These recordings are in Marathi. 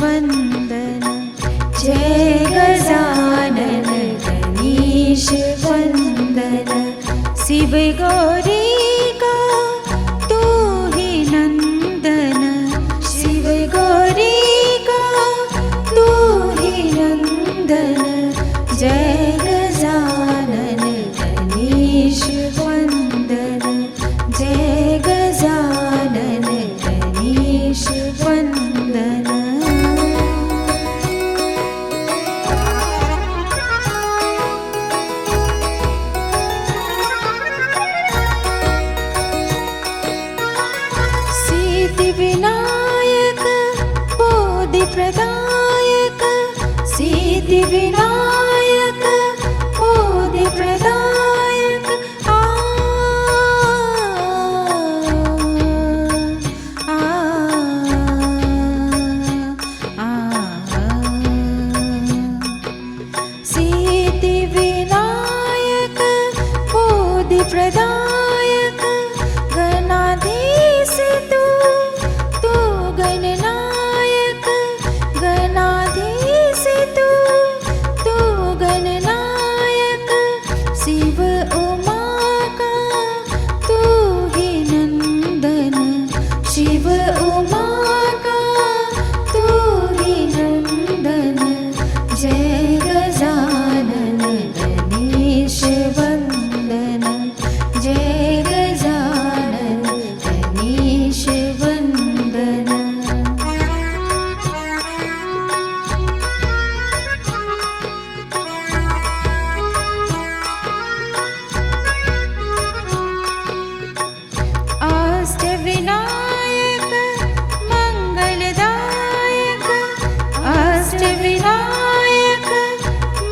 वन्दन जय गजानन गणेश वन्दन शिव गौरी का तू ही नंदन शिव गौरी का तू ही नंदन जय गजानन गणेश वन्दन जय गजानन गणेश वन्दन सिद्धिविनायक बोधिप्रदायक सिद्धिविनायक बोधिप्रदायक सिद्धिविनायक बोधिप्रदायक गणाधीश तू गणनायक गणाधीश तू गणनायक शिव उमा का तू ही नंदन शिव उमा का तू ही नंदन जय गजानन गणेश वन्दन जय गजानन गणेश वन्दन अष्टविनायक मंगलदायक अष्टविनायक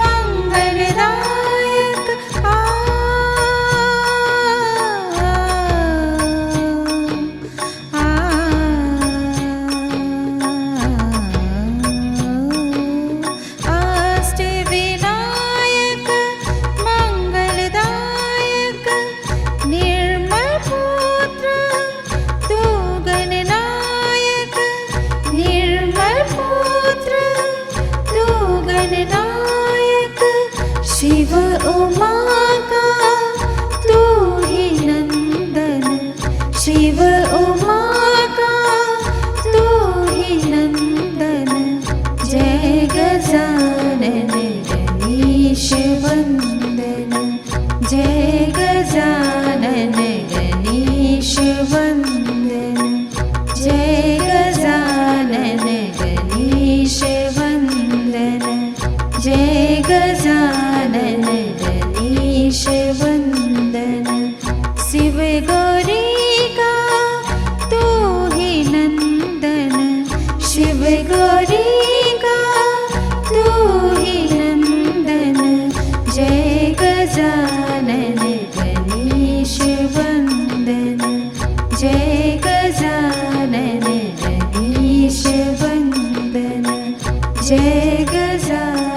मंगलदायक अष्टविनायक मंगलदायक निर्मल पुत्र तू गणनायक निर्मल पुत्र तू गणनायक शिव उमा का तू ही नंदन शिव उमा का तू ही नंदन जय गजानन गणेश वन्दन जय गजानन गणेश वन्दन जय गजानन गणेश वन्दन जय गजानन गणेश वन्दन शिव गौरी का तू ही नंदन शिव गौरी का तू ही नंदन जय गजानन गणेश वन्दन जय गजानन गणेश वन्दन जय गजानन